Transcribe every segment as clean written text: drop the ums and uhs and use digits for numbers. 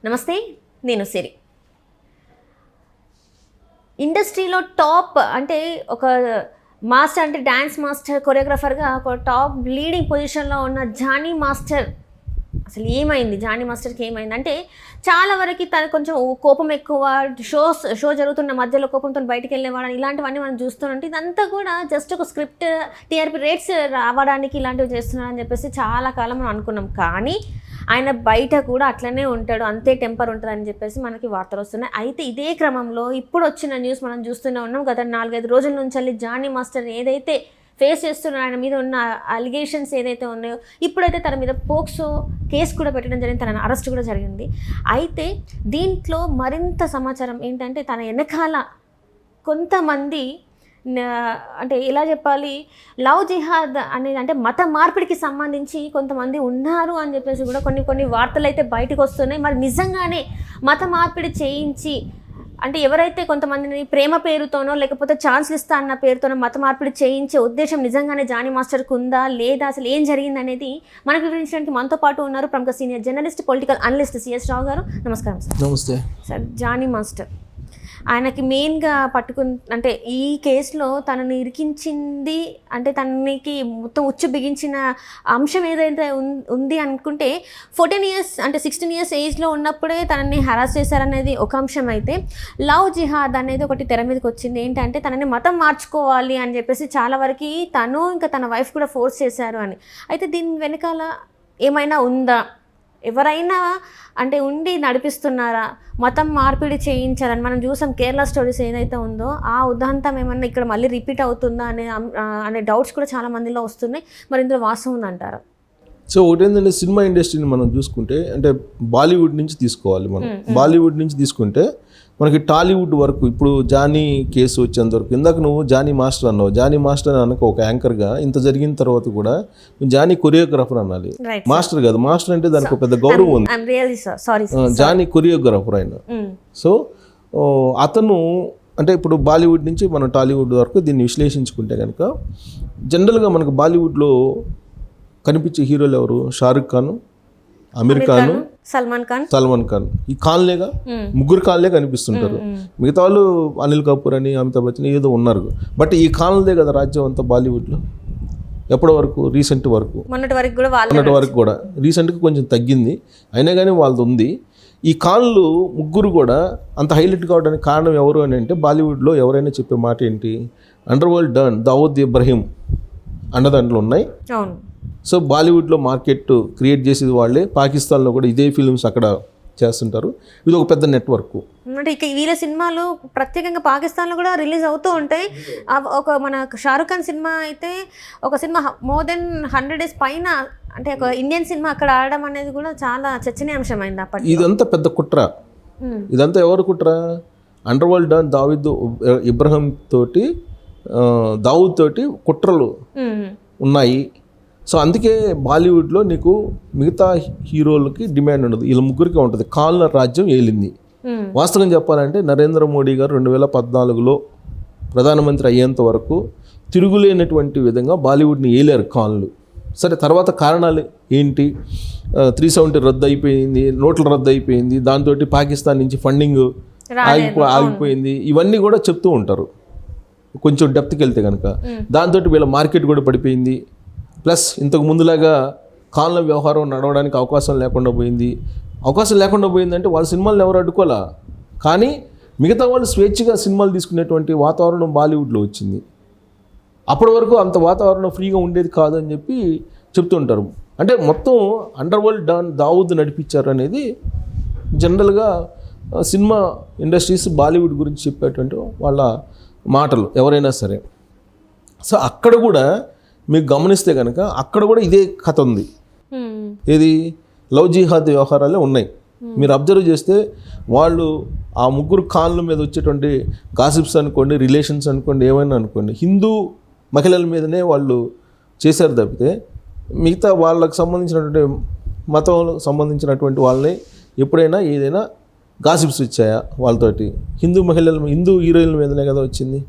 నమస్తే, నేను సిరి. ఇండస్ట్రీలో టాప్ అంటే ఒక మాస్టర్, అంటే డ్యాన్స్ మాస్టర్, కొరియోగ్రాఫర్గా ఒక టాప్ లీడింగ్ పొజిషన్లో ఉన్న జానీ మాస్టర్ అసలు ఏమైంది? జానీ మాస్టర్కి ఏమైంది అంటే చాలా వరకు తను కొంచెం కోపం ఎక్కువ, షో జరుగుతున్న మధ్యలో కోపంతో బయటికి వెళ్ళేవాడు, ఇలాంటివన్నీ మనం చూస్తుంటే ఇదంతా కూడా జస్ట్ ఒక స్క్రిప్ట్, టీఆర్పీ రేట్స్ రావడానికి ఇలాంటివి చేస్తున్నారని చెప్పేసి చాలా కాలం మనం అనుకున్నాం. కానీ ఆయన బయట కూడా అట్లనే ఉంటాడు, అంతే టెంపర్ ఉంటుందని చెప్పేసి మనకి వార్తలు వస్తున్నాయి. అయితే ఇదే క్రమంలో ఇప్పుడు వచ్చిన న్యూస్ మనం చూస్తూనే ఉన్నాం. గత 4-5 రోజుల నుంచి జానీ మాస్టర్ ఏదైతే ఫేస్ చేస్తున్నారో, ఆయన మీద ఉన్న అలిగేషన్స్ ఏదైతే ఉన్నాయో, ఇప్పుడైతే తన మీద పోక్సో కేసు కూడా పెట్టడం జరిగింది, తన అరెస్ట్ కూడా జరిగింది. అయితే దీంట్లో మరింత సమాచారం ఏంటంటే తన వెనకాల కొంతమంది అంటే ఎలా చెప్పాలి, లవ్ జిహాద్ అనేది అంటే మత మార్పిడికి సంబంధించి కొంతమంది ఉన్నారు అని చెప్పేసి కూడా కొన్ని వార్తలు అయితే బయటకు వస్తున్నాయి. మరి నిజంగానే మత మార్పిడి చేయించి, అంటే ఎవరైతే కొంతమందిని ప్రేమ పేరుతోనో లేకపోతే ఛాన్స్లు ఇస్తా అన్న పేరుతోనో మత మార్పిడి చేయించే ఉద్దేశం నిజంగానే జానీ మాస్టర్కి ఉందా లేదా, అసలు ఏం జరిగింది అనేది మనకు వివరించడానికి మనతో పాటు ఉన్నారు ప్రముఖ senior journalist, political analyst CS Rao garu. నమస్కారం సార్. నమస్తే సార్. జానీ మాస్టర్ ఆయనకి మెయిన్గా అంటే ఈ కేసులో తనని ఇరికించింది, అంటే తనకి మొత్తం ఉచ్చు బిగించిన అంశం ఏదైతే ఉంది అనుకుంటే 14 years అంటే 16 years ఏజ్లో ఉన్నప్పుడే తనని హరాస్ చేశారనేది ఒక అంశం. అయితే లవ్ జిహాద్ అనేది ఒకటి తెర మీదకి వచ్చింది. ఏంటంటే తనని మతం మార్చుకోవాలి అని చెప్పేసి చాలా వరకు తను ఇంకా తన వైఫ్ కూడా ఫోర్స్ చేశారు అని. అయితే దీని వెనకాల ఏమైనా ఉందా, ఎవరైనా అంటే ఉండి నడిపిస్తున్నారా, మతం మార్పిడి చేయించారని మనం చూసాం. కేరళ స్టోరీస్ ఏదైతే ఉందో ఆ ఉదాంతం ఏమన్నా ఇక్కడ మళ్ళీ రిపీట్ అవుతుందా అనే డౌట్స్ కూడా చాలా మందిలో వస్తున్నాయి. మరి ఇందులో వాస్తవం ఉందంటారా? సో ఒకటి ఏంటంటే, సినిమా ఇండస్ట్రీని మనం చూసుకుంటే, అంటే బాలీవుడ్ నుంచి తీసుకోవాలి మనం. బాలీవుడ్ నుంచి తీసుకుంటే మనకి టాలీవుడ్ వరకు ఇప్పుడు జానీ కేసు వచ్చేంత వరకు, ఇందాక నువ్వు జానీ మాస్టర్ అన్నావు. జానీ మాస్టర్ అనక ఒక యాంకర్గా ఇంత జరిగిన తర్వాత కూడా జానీ కొరియోగ్రాఫర్ అనాలి, మాస్టర్ కాదు. మాస్టర్ అంటే దానికి పెద్ద గౌరవం ఉంది. జానీ కొరియోగ్రాఫర్ ఆయన. సో అతను అంటే ఇప్పుడు బాలీవుడ్ నుంచి మనం టాలీవుడ్ వరకు దీన్ని విశ్లేషించుకుంటే కనుక, జనరల్గా మనకు బాలీవుడ్లో కనిపించే హీరోలు ఎవరు? షారుఖ్ ఖాన్, అమీర్ ఖాన్, సల్మాన్ ఖాన్. ఈ ఖాన్లేగా ముగ్గురు ఖాన్లే కనిపిస్తుంటారు. మిగతా వాళ్ళు అనిల్ కపూర్ అని, అమితాబ్ బచ్చన్ ఏదో ఉన్నారు. బట్ ఈ ఖాన్లదే కదా రాజ్యం అంతా బాలీవుడ్లో. ఎప్పటి వరకు? రీసెంట్ వరకు, మొన్నటి వరకు కూడా. రీసెంట్గా కొంచెం తగ్గింది, అయినా కానీ వాళ్ళది ఉంది. ఈ ఖాన్లు ముగ్గురు కూడా అంత హైలైట్ కావడానికి కారణం ఎవరు అని అంటే, బాలీవుడ్లో ఎవరైనా చెప్పే మాట ఏంటి, underworld don Dawood Ibrahim అన్నదాంట్లో ఉన్నాయి. సో బాలీవుడ్లో మార్కెట్ క్రియేట్ చేసేది వాళ్ళే. పాకిస్తాన్లో కూడా ఇదే ఫిల్మ్స్ అక్కడ చేస్తుంటారు. ఇది ఒక పెద్ద నెట్వర్క్. అంటే ఇక వీళ్ళ సినిమాలు ప్రత్యేకంగా పాకిస్తాన్లో కూడా రిలీజ్ అవుతూ ఉంటాయి. ఒక మన షారుఖ్ ఖాన్ సినిమా అయితే ఒక సినిమా more than 100 days పైన, అంటే ఒక ఇండియన్ సినిమా అక్కడ ఆడడం అనేది కూడా చాలా చర్చనీయాంశమైంది అప్పటి. ఇదంతా పెద్ద కుట్ర. ఇదంతా ఎవరు కుట్ర? Underworld don Dawood Ibrahim తోటి, దావూద్ తోటి కుట్రలు ఉన్నాయి. సో అందుకే బాలీవుడ్లో నీకు మిగతా హీరోలకి డిమాండ్ ఉండదు, వీళ్ళ ముగ్గురికి ఉంటుంది. ఖాన్ల రాజ్యం ఏలింది. వాస్తవం చెప్పాలంటే నరేంద్ర మోడీ గారు 2014లో ప్రధానమంత్రి అయ్యేంత వరకు తిరుగులేనటువంటి విధంగా బాలీవుడ్ని ఏలారు ఖాన్లు. సరే, తర్వాత కారణాలు ఏంటి? 370 రద్దు అయిపోయింది, నోట్ల రద్దు అయిపోయింది, దాంతో పాకిస్తాన్ నుంచి ఫండింగ్ ఆగిపోయింది. ఇవన్నీ కూడా చెప్తూ ఉంటారు కొంచెం డెప్త్కి వెళ్తే కనుక. దాంతో వీళ్ళ మార్కెట్ కూడా పడిపోయింది. ప్లస్ ఇంతకు ముందులాగా ఖాన్ల వ్యవహారం నడవడానికి అవకాశం లేకుండా పోయిందంటే వాళ్ళ సినిమాలను ఎవరు అడ్డుకోవాలా, కానీ మిగతా వాళ్ళు స్వేచ్ఛగా సినిమాలు తీసుకునేటువంటి వాతావరణం బాలీవుడ్లో వచ్చింది. అప్పటి వరకు అంత వాతావరణం ఫ్రీగా ఉండేది కాదని చెప్పి చెప్తుంటారు. అంటే మొత్తం అండర్ వరల్డ్ డాన్ దావూద్ నడిపించారు అనేది జనరల్గా సినిమా ఇండస్ట్రీస్ బాలీవుడ్ గురించి చెప్పేటువంటి వాళ్ళ మాటలు ఎవరైనా సరే. సో అక్కడ కూడా మీకు గమనిస్తే కనుక అక్కడ కూడా ఇదే కథ ఉంది. ఏది? లవ్ జిహాద్ వ్యవహారాలే ఉన్నాయి. మీరు అబ్జర్వ్ చేస్తే వాళ్ళు ఆ ముగ్గురు ఖాన్ల మీద వచ్చేటువంటి గాసిప్స్ అనుకోండి, రిలేషన్స్ అనుకోండి, ఏమైనా అనుకోండి, హిందూ మహిళల మీదనే వాళ్ళు చేశారు తప్పితే మిగతా వాళ్ళకు సంబంధించినటువంటి మతంలో సంబంధించినటువంటి వాళ్ళని ఎప్పుడైనా ఏదైనా గాసిప్స్ ఇచ్చాయా వాళ్ళతోటి? హిందూ హీరోయిన్ల మీదనే కదా వచ్చింది.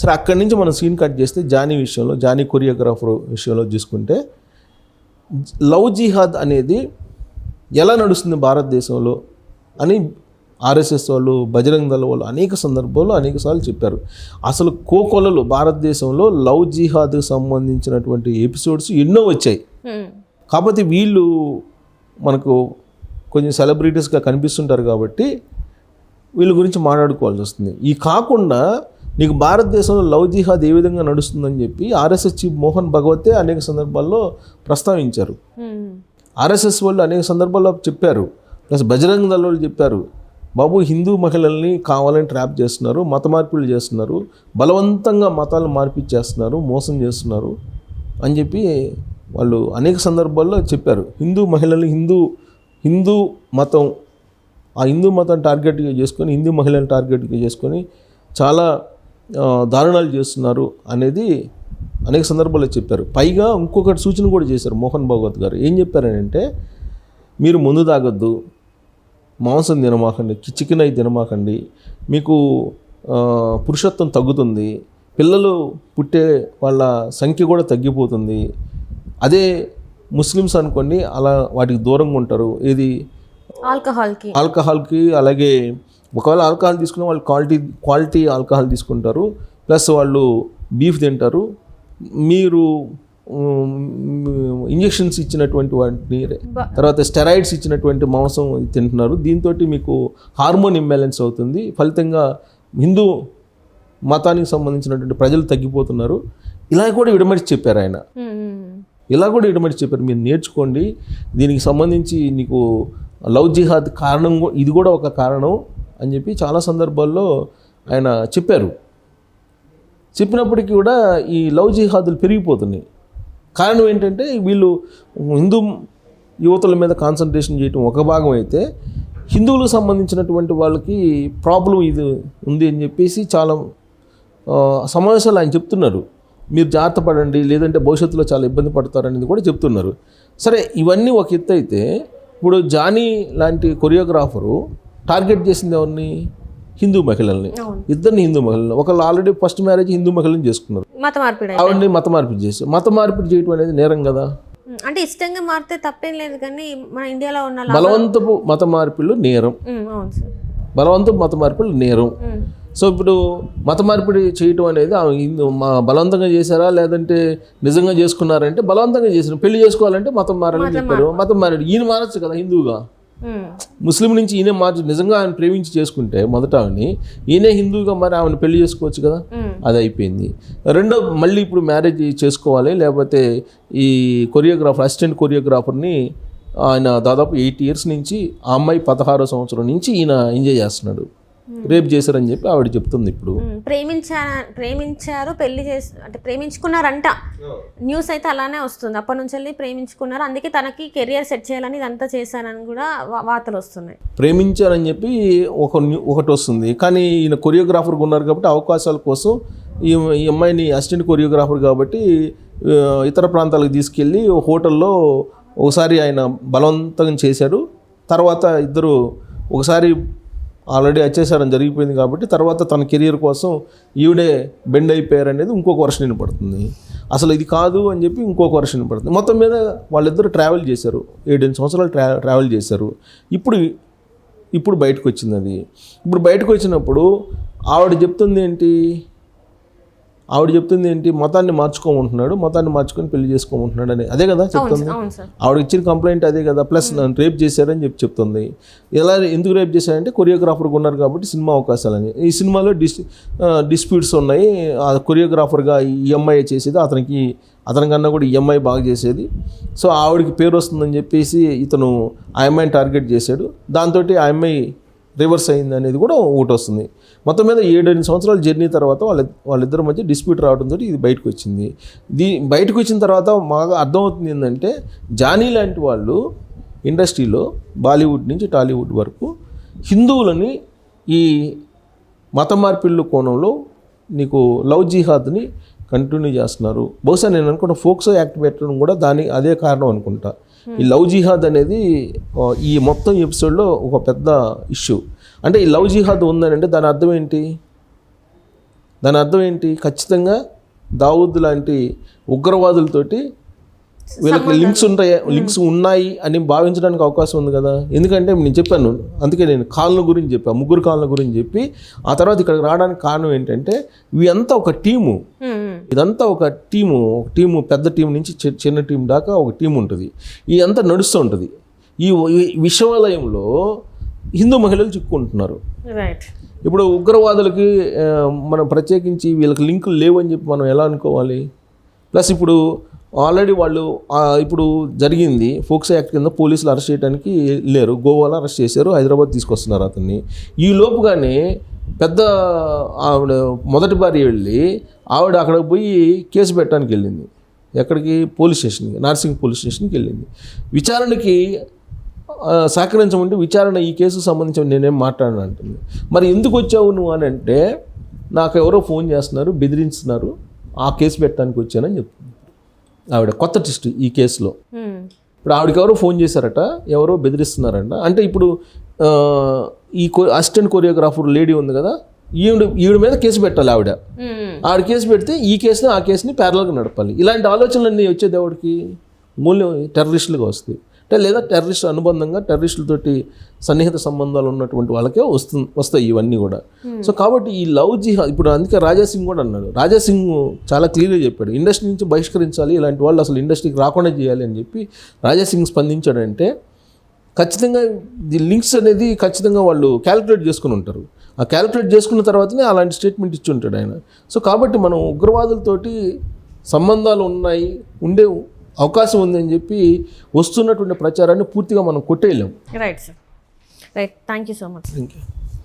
సరే, అక్కడి నుంచి మనం సీన్ కట్ చేస్తే జానీ విషయంలో, జానీ కొరియోగ్రాఫర్ విషయంలో చూసుకుంటే, లవ్ జిహాద్ అనేది ఎలా నడుస్తుంది భారతదేశంలో అని ఆర్ఎస్ఎస్ వాళ్ళు, బజరంగ్ దళ వాళ్ళు అనేక సందర్భాల్లో అనేకసార్లు చెప్పారు. అసలు కోకొల్లలు భారతదేశంలో లవ్ జిహాద్కి సంబంధించినటువంటి ఎపిసోడ్స్ ఎన్నో వచ్చాయి. కాకపోతే వీళ్ళు మనకు కొంచెం సెలబ్రిటీస్గా కనిపిస్తుంటారు కాబట్టి వీళ్ళ గురించి మాట్లాడుకోవాల్సి వస్తుంది. ఈ కాకుండా నీకు భారతదేశంలో లవ్ జిహాద్ ఏ విధంగా నడుస్తుందని చెప్పి ఆర్ఎస్ఎస్ చీఫ్ మోహన్ భగవతే అనేక సందర్భాల్లో ప్రస్తావించారు. ఆర్ఎస్ఎస్ వాళ్ళు అనేక సందర్భాల్లో చెప్పారు, ప్లస్ బజరంగ్ దళ వాళ్ళు చెప్పారు, బాబు హిందూ మహిళల్ని కావాలని ట్రాప్ చేస్తున్నారు, మత మార్పిళ్ళు చేస్తున్నారు, బలవంతంగా మతాలను మార్పిచ్చేస్తున్నారు, మోసం చేస్తున్నారు అని చెప్పి వాళ్ళు అనేక సందర్భాల్లో చెప్పారు. హిందూ మహిళల్ని హిందూ మతం, ఆ హిందూ మతం టార్గెట్గా చేసుకొని, హిందూ మహిళలను టార్గెట్గా చేసుకొని చాలా దారుణాలు చేస్తున్నారు అనేది అనేక సందర్భాల్లో చెప్పారు. పైగా ఇంకొకటి సూచన కూడా చేశారు మోహన్ భాగవత్ గారు. ఏం చెప్పారంటే, మీరు ముందు తాగొద్దు, మాంసం తినమాకండి, చికెన్ అయి తినమాకండి, మీకు పురుషత్వం తగ్గుతుంది, పిల్లలు పుట్టే వాళ్ళ సంఖ్య కూడా తగ్గిపోతుంది. అదే ముస్లిమ్స్ అనుకోండి, అలా వాటికి దూరంగా ఉంటారు. ఏది ఆల్కహాల్కి. అలాగే ఒకవేళ ఆల్కహాల్ తీసుకున్న వాళ్ళు క్వాలిటీ ఆల్కహాల్ తీసుకుంటారు, ప్లస్ వాళ్ళు బీఫ్ తింటారు. మీరు ఇంజెక్షన్స్ ఇచ్చినటువంటి వాటిని, తర్వాత స్టెరాయిడ్స్ ఇచ్చినటువంటి మాంసం తింటున్నారు. దీంతో మీకు హార్మోన్ ఇంబ్యాలెన్స్ అవుతుంది. ఫలితంగా హిందూ మతానికి సంబంధించినటువంటి ప్రజలు తగ్గిపోతున్నారు. ఇలా కూడా విడమర్చి చెప్పారు ఆయన. మీరు నేర్చుకోండి, దీనికి సంబంధించి నీకు లవ్ జిహాద్ కారణం, ఇది కూడా ఒక కారణం అని చెప్పి చాలా సందర్భాల్లో ఆయన చెప్పారు. చెప్పినప్పటికీ కూడా ఈ లవ్ జిహాదులు పెరిగిపోతున్నాయి. కారణం ఏంటంటే, వీళ్ళు హిందూ యువతుల మీద కాన్సన్ట్రేషన్ చేయటం ఒక భాగం అయితే, హిందువులకు సంబంధించినటువంటి వాళ్ళకి ప్రాబ్లం ఇది ఉంది అని చెప్పేసి చాలా సమావేశాలు ఆయన చెప్తున్నారు. మీరు జాగ్రత్త పడండి, లేదంటే భవిష్యత్తులో చాలా ఇబ్బంది పడతారనేది కూడా చెప్తున్నారు. సరే, ఇవన్నీ ఒక ఎత్తు అయితే, ఇప్పుడు జానీ లాంటి కొరియోగ్రాఫరు టార్గెట్ చేసింది ఎవరిని? హిందూ మహిళల్ని, ఇద్దరిని హిందూ మహిళల్ని. ఒకళ్ళు ఆల్రెడీ ఫస్ట్ మ్యారేజ్ హిందూ మహిళని చేసుకున్నారు, ఆవిడని మత మార్పిడి చేసి. మత మార్పిడి చేయడం అనేది నేరం కదా. అంటే ఇష్టంగా మారితే తప్పేం లేదు, కానీ మన ఇండియాలో ఉన్న బలవంతపు మత మార్పిళ్ళు నేరం. బలవంతపు మత మార్పిళ్ళు నేరం. సో ఇప్పుడు మత మార్పిడి చేయటం అనేది బలవంతంగా చేశారా, లేదంటే నిజంగా చేసుకున్నారంటే బలవంతంగా చేశారు. పెళ్లి చేసుకోవాలంటే మతం మారాలని చెప్పారు, మతం మారాడు. ఈయన మారచ్చు కదా హిందువుగా, ముస్లిం నుంచి ఈయన మార్చి నిజంగా ఆయన ప్రేమించి చేసుకుంటే మొదట ఆమెని, ఈయనే హిందువుగా మరి ఆమెను పెళ్లి చేసుకోవచ్చు కదా. అది అయిపోయింది. రెండో, మళ్ళీ ఇప్పుడు మ్యారేజ్ చేసుకోవాలి, లేకపోతే ఈ కొరియోగ్రాఫర్, అసిస్టెంట్ కొరియోగ్రాఫర్ని ఆయన దాదాపు 8 years నుంచి, ఆ అమ్మాయి 16వ సంవత్సరం నుంచి ఈయన ఎంజాయ్ చేస్తున్నాడు. రేప్ చేశారని చెప్పి ఆవిడ చెప్తుంది. ఇప్పుడు ప్రేమించారు, పెళ్లి చేసి, అంటే ప్రేమించుకున్నారంట. న్యూస్ అయితే అలానే వస్తుంది. అప్పటి నుంచి వెళ్ళి ప్రేమించుకున్నారు, అందుకే తనకి కెరియర్ సెట్ చేయాలని ఇదంతా చేశానని కూడా వార్తలు వస్తున్నాయి. ప్రేమించారని చెప్పి ఒకటి వస్తుంది, కానీ ఈయన కొరియోగ్రాఫర్గా ఉన్నారు కాబట్టి అవకాశాల కోసం ఈ అమ్మాయిని అసిస్టెంట్ కొరియోగ్రాఫర్ కాబట్టి ఇతర ప్రాంతాలకు తీసుకెళ్ళి హోటల్లో ఒకసారి ఆయన బలవంతం చేశాడు. తర్వాత ఇద్దరు ఒకసారి ఆల్రెడీ వచ్చేసారని జరిగిపోయింది కాబట్టి తర్వాత తన కెరియర్ కోసం ఈవిడే బెండ్ అయిపోయారు అనేది ఇంకొక వర్షన్ వినపడుతుంది. అసలు ఇది కాదు అని చెప్పి ఇంకొక వర్షన్ వినపడుతుంది. మొత్తం మీద వాళ్ళిద్దరు ట్రావెల్ చేశారు, 7 సంవత్సరాలు ట్రావెల్ చేశారు. ఇప్పుడు బయటకు వచ్చింది అది. ఇప్పుడు బయటకు వచ్చినప్పుడు ఆవిడ చెప్తుంది ఏంటి, మతాన్ని మార్చుకోమంటున్నాడు, మతాన్ని మార్చుకొని పెళ్లి చేసుకోమంటున్నాడు అని, అదే కదా చెప్తుంది. ఆవిడ ఇచ్చిన కంప్లైంట్ అదే కదా. ప్లస్ నన్ను రేప్ చేశారని చెప్తుంది. ఎలా, ఎందుకు రేప్ చేశారంటే కొరియోగ్రాఫర్గా ఉన్నారు కాబట్టి సినిమా అవకాశాలని. ఈ సినిమాలో డిస్ప్యూట్స్ ఉన్నాయి. ఆ కొరియోగ్రాఫర్గా ఈ అమ్మాయి చేసేది, అతనికన్నా కూడా ఈ అమ్మాయి బాగా చేసేది. సో ఆవిడకి పేరు వస్తుందని చెప్పేసి ఇతను ఆ అమ్మాయిని టార్గెట్ చేశాడు. దాంతో ఆ అమ్మాయి రివర్స్ అయింది అనేది కూడా ఒకటి వస్తుంది. మొత్తం మీద 7 సంవత్సరాల జర్నీ తర్వాత వాళ్ళిద్దరి మధ్య డిస్ప్యూట్ రావడంతో ఇది బయటకు వచ్చింది. బయటకు వచ్చిన తర్వాత మాకు అర్థమవుతుంది ఏంటంటే, జానీ లాంటి వాళ్ళు ఇండస్ట్రీలో బాలీవుడ్ నుంచి టాలీవుడ్ వరకు హిందువులని ఈ మత మార్పిళ్ళు కోణంలో నీకు లవ్ జిహాద్ని కంటిన్యూ చేస్తున్నారు. బహుశా నేను అనుకుంటా ఫోక్సో యాక్ట్ పెట్టడం కూడా అదే కారణం అనుకుంటా. ఈ లవ్ జిహాద్ అనేది ఈ మొత్తం ఎపిసోడ్లో ఒక పెద్ద ఇష్యూ. అంటే ఈ లవ్ జిహాద్ ఉందని అంటే దాని అర్థం ఏంటి? ఖచ్చితంగా దావూద్ లాంటి ఉగ్రవాదులతోటి వీళ్ళకి లింక్స్ ఉన్నాయి అని భావించడానికి అవకాశం ఉంది కదా. ఎందుకంటే నేను చెప్పాను, అందుకే నేను కాళ్ళ గురించి చెప్పాను, ముగ్గురు కాళ్ళ గురించి చెప్పి ఆ తర్వాత ఇక్కడికి రావడానికి కారణం ఏంటంటే ఇదంతా ఒక టీము, ఇదంతా ఒక టీము పెద్ద టీం నుంచి చిన్న టీం దాకా ఒక టీం ఉంటుంది. ఇదంతా నడుస్తూ ఉంటుంది. ఈ విశ్వాలయంలో హిందూ మహిళలు చిక్కుంటున్నారు. ఇప్పుడు ఉగ్రవాదులకి మనం ప్రత్యేకించి వీళ్ళకి లింకులు లేవని చెప్పి మనం ఎలా అనుకోవాలి? ప్లస్ ఇప్పుడు ఆల్రెడీ వాళ్ళు ఇప్పుడు జరిగింది ఫోక్సో యాక్ట్ కింద పోలీసులు అరెస్ట్ చేయడానికి వెళ్ళారు, గోవాలో అరెస్ట్ చేశారు, హైదరాబాద్ తీసుకొస్తున్నారు అతన్ని. ఈ లోపుగానే పెద్ద ఆవిడ మొదటి భార్య వెళ్ళి ఆవిడ అక్కడికి పోయి కేసు పెట్టడానికి వెళ్ళింది. ఎక్కడికి? పోలీస్ స్టేషన్కి, నార్సింగ్ పోలీస్ స్టేషన్కి వెళ్ళింది. విచారణకి సహకరించమంటే విచారణ ఈ కేసుకు సంబంధించి నేనేం మాట్లాడను అంటుంది. మరి ఎందుకు వచ్చావు నువ్వు అని అంటే, నాకు ఎవరో ఫోన్ చేస్తున్నారు, బెదిరిస్తున్నారు, ఆ కేసు పెట్టడానికి వచ్చానని చెప్తుంది ఆవిడ. కొత్త ట్విస్ట్ ఈ కేసులో. ఇప్పుడు ఆవిడకి ఎవరో ఫోన్ చేశారట, ఎవరో బెదిరిస్తున్నారంట. అంటే ఇప్పుడు ఈ అసిస్టెంట్ కొరియోగ్రాఫర్ లేడీ ఉంది కదా, ఈవిడ మీద కేసు పెట్టాలి ఆవిడ కేసు పెడితే ఈ కేసుని ఆ కేసుని ప్యారలల్గా నడపాలి. ఇలాంటి ఆలోచనలన్నీ వచ్చేది ఎవరికి? మూల్యం టెర్రరిస్టులుగా వస్తాయి, లేదా టెర్రరిస్ట్ అనుబంధంగా టెర్రరిస్టులతోటి సన్నిహిత సంబంధాలు ఉన్నటువంటి వాళ్ళకే వస్తాయి ఇవన్నీ కూడా. సో కాబట్టి ఈ లవ్ జిహాద్, ఇప్పుడు అందుకే రాజాసింగ్ కూడా అన్నాడు, రాజాసింగ్ చాలా క్లియర్గా చెప్పాడు, ఇండస్ట్రీ నుంచి బహిష్కరించాలి, ఇలాంటి వాళ్ళు అసలు ఇండస్ట్రీకి రాకుండా చేయాలి అని చెప్పి రాజాసింగ్ స్పందించాడంటే ఖచ్చితంగా ది లింక్స్ అనేది ఖచ్చితంగా వాళ్ళు క్యాలిక్యులేట్ చేసుకుని ఉంటారు. ఆ క్యాలిక్యులేట్ చేసుకున్న తర్వాతనే అలాంటి స్టేట్మెంట్ ఇచ్చి ఉంటాడు ఆయన. సో కాబట్టి మనం ఉగ్రవాదులతోటి సంబంధాలు ఉండే అవకాశం ఉందని చెప్పి వస్తున్నటువంటి ప్రచారాన్ని పూర్తిగా మనం కొట్టేయలేం. Right sir, right. Thank you so much. Thank you.